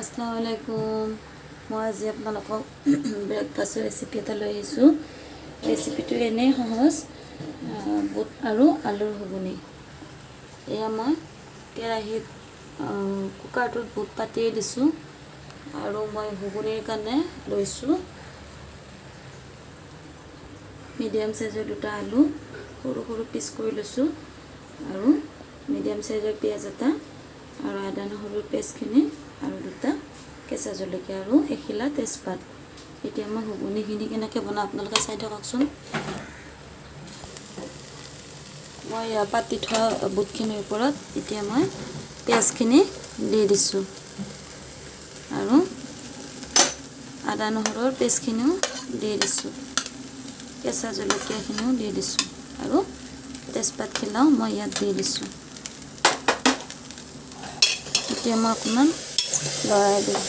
আসসালামু আলাইকুম। মই আজি আপোনালোকক ব্ৰেকফাষ্টৰ ৰেচিপি এটা লৈ আহিছোঁ। ৰেচিপিটো এনেই সহজ, বুট আৰু আলুৰ ঘুগুনি। এয়া মই কেৰাহীত কুকাৰটোত বুট পাতিয়ে দিছোঁ আৰু মই ঘুগুনিৰ কাৰণে লৈছোঁ মিডিয়াম সাইজৰ দুটা আলু সৰু সৰু পিচ কৰি লৈছোঁ আৰু মিডিয়াম সাইজৰ পিঁয়াজ এটা আৰু আদা নহৰুৰ পেষ্টখিনি আৰু দুটা কেঁচা জলকীয়া আৰু এখিলা তেজপাত। এতিয়া মই ঘুগুনিখিনি কেনেকৈ বনাওঁ আপোনালোকে চাই থাককচোন। মই পাতি থোৱা বুটখিনিৰ ওপৰত এতিয়া মই পিঁয়াজখিনি দি দিছোঁ আৰু আদা নহৰুৰ পেষ্টখিনিও দি দিছোঁ, কেঁচা জলকীয়াখিনিও দি দিছোঁ আৰু তেজপাতখিলাও মই ইয়াত দি দিছোঁ। এতিয়া মই অকণমান লৰাই দিওঁ।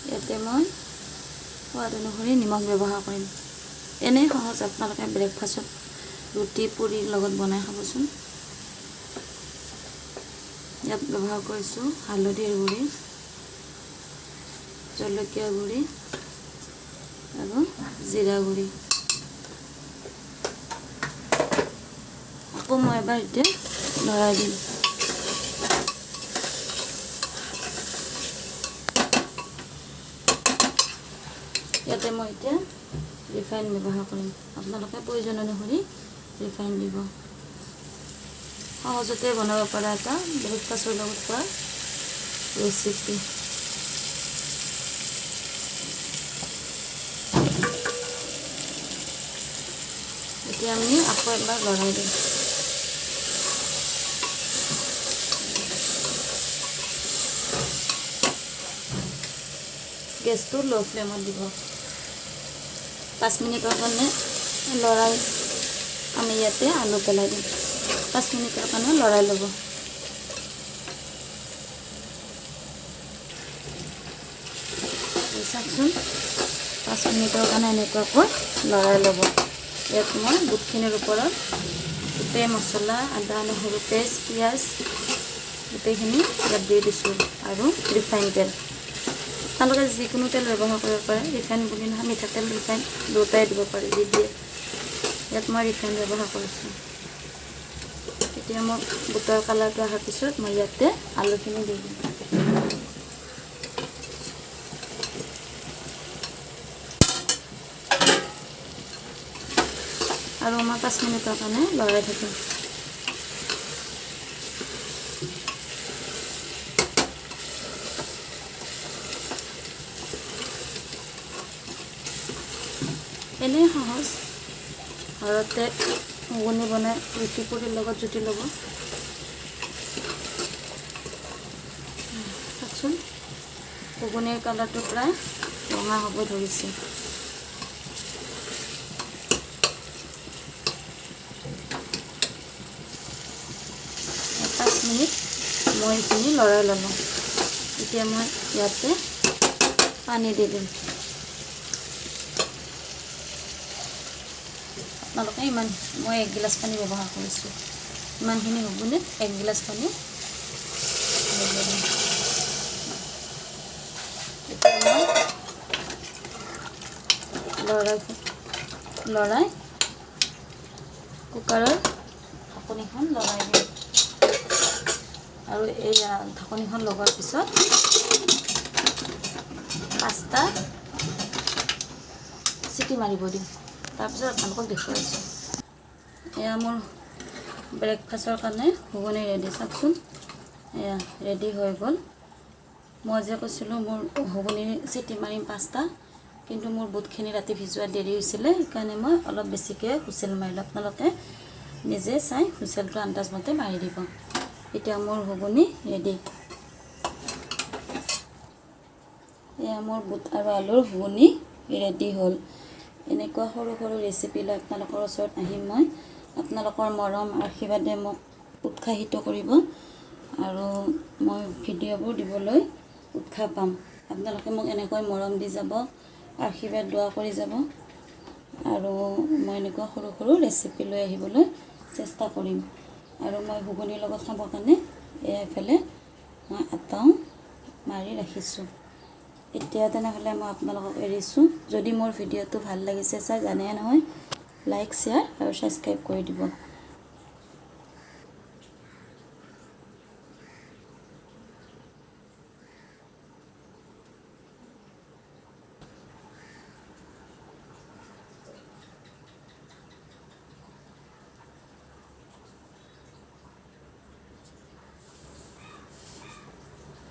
ইয়াতে মই সোৱাদ অনুসৰি নিমখ ব্যৱহাৰ কৰিম। এনেই সহজ, আপোনালোকে ব্ৰেকফাষ্টত ৰুটি পুৰিৰ লগত বনাই খাবচোন। ইয়াত ব্যৱহাৰ কৰিছোঁ হালধিৰ গুড়ি, জলকীয়া গুড়ি আৰু জিৰা গুড়ি। আকৌ মই এবাৰ এতিয়া লৰাই দিম। ইয়াতে মই এতিয়া ৰিফাইন ব্যৱহাৰ কৰিম। আপোনালোকে প্ৰয়োজন অনুসৰি ৰিফাইন দিব। সহজতে বনাব পৰা এটা ব্ৰেকফাষ্টৰ লগত খোৱা ৰেচিপি। এতিয়া আমি আকৌ এবাৰ লৰাই দিম। গেছটো ল' ফ্লেমত দিব। 5 মিনিটৰ কাৰণে লৰাই আমি ইয়াতে আলু পেলাই দিম। 5 মিনিটৰ কাৰণে লৰাই ল'ব। চাওকচোন, 5 মিনিটৰ কাৰণে এনেকুৱাকৈ লৰাই ল'ব। ইয়াত মই বুটখিনিৰ ওপৰত গোটেই মছলা, আদা নহৰু পেষ্ট, পিঁয়াজ গোটেইখিনি ইয়াত দি দিছোঁ আৰু ৰিফাইন তেল। আপোনালোকে যিকোনো তেল ব্যৱহাৰ কৰিব পাৰে, ৰিফাইন বুলি নহয়, মিঠাতেল ৰিফাইন দুটাই দিব পাৰে যি দিয়ে। ইয়াত মই ৰিফাইন ব্যৱহাৰ কৰিছোঁ। এতিয়া মই বুটৰ কালাৰটো অহাৰ পিছত মই ইয়াতে আলুখিনি দি দিম। আৰু মই 5 মিনিটৰ কাৰণে লৰাই থাকিম। এনেই সহজ, ঘৰতে ঘুগুনি বনাই ৰুটি পুৰিৰ লগত জুতি ল'ব। চাওকচোন, ঘুগুনিৰ কালাৰটো প্ৰায় ৰঙা হ'ব ধৰিছে। মিনিট মই এইখিনি লৰাই ল'লোঁ। এতিয়া মই ইয়াতে পানী দি দিম। আপোনালোকে মই 1 গিলাচ পানী ব্যৱহাৰ কৰিছোঁ। ইমানখিনি ঘুগুনিত 1 গিলাচ পানী এতিয়া মই লৰাই কুকাৰৰ ঢাকনিখন লগাই দিম আৰু এই ঢাকনিখন লগোৱাৰ পিছত 5টা চিটি মাৰিব দিম। তাৰপিছত আপোনালোকক দেখুৱাইছোঁ। এয়া মোৰ ব্ৰেকফাষ্টৰ কাৰণে ঘুগুনি ৰেডি। চাওকচোন, এয়া ৰেডি হৈ গ'ল। মই যে কৈছিলোঁ মোৰ ঘুগুনি চিটি মাৰিম 5টা, কিন্তু মোৰ বুটখিনি ৰাতি ভিজোৱা দেৰি হৈছিলে, সেইকাৰণে মই অলপ বেছিকৈ হুইচেল মাৰিলোঁ। আপোনালোকে নিজে চাই হুইচেলটো আন্দাজমতে মাৰি দিব। এতিয়া মোৰ ঘুগুনি ৰেডি। এয়া মোৰ বুট আৰু আলুৰ ঘুগুনি ৰেডি হ'ল। এনেকুৱা সৰু সৰু ৰেচিপি লৈ আপোনালোকৰ ওচৰত আহিম মই। আপোনালোকৰ মৰম আশীৰ্বাদে মোক উৎসাহিত কৰিব আৰু মই ভিডিঅ'বোৰ দিবলৈ উৎসাহ পাম। আপোনালোকে মোক এনেকৈ মৰম দি যাব, আশীৰ্বাদ দোৱা কৰি যাব, আৰু মই এনেকুৱা সৰু সৰু ৰেচিপি লৈ আহিবলৈ চেষ্টা কৰিম। আৰু মই ঘুগুনিৰ লগত খাবৰ কাৰণে এইফালে মই আটাও মাৰি ৰাখিছোঁ। এতিয়া তেনেহ'লে মই আপোনালোকক এৰিছোঁ। যদি মোৰ ভিডিঅ'টো ভাল লাগিছে চাই জানে নহয়, লাইক শ্বেয়াৰ আৰু ছাবস্ক্ৰাইব কৰি দিব।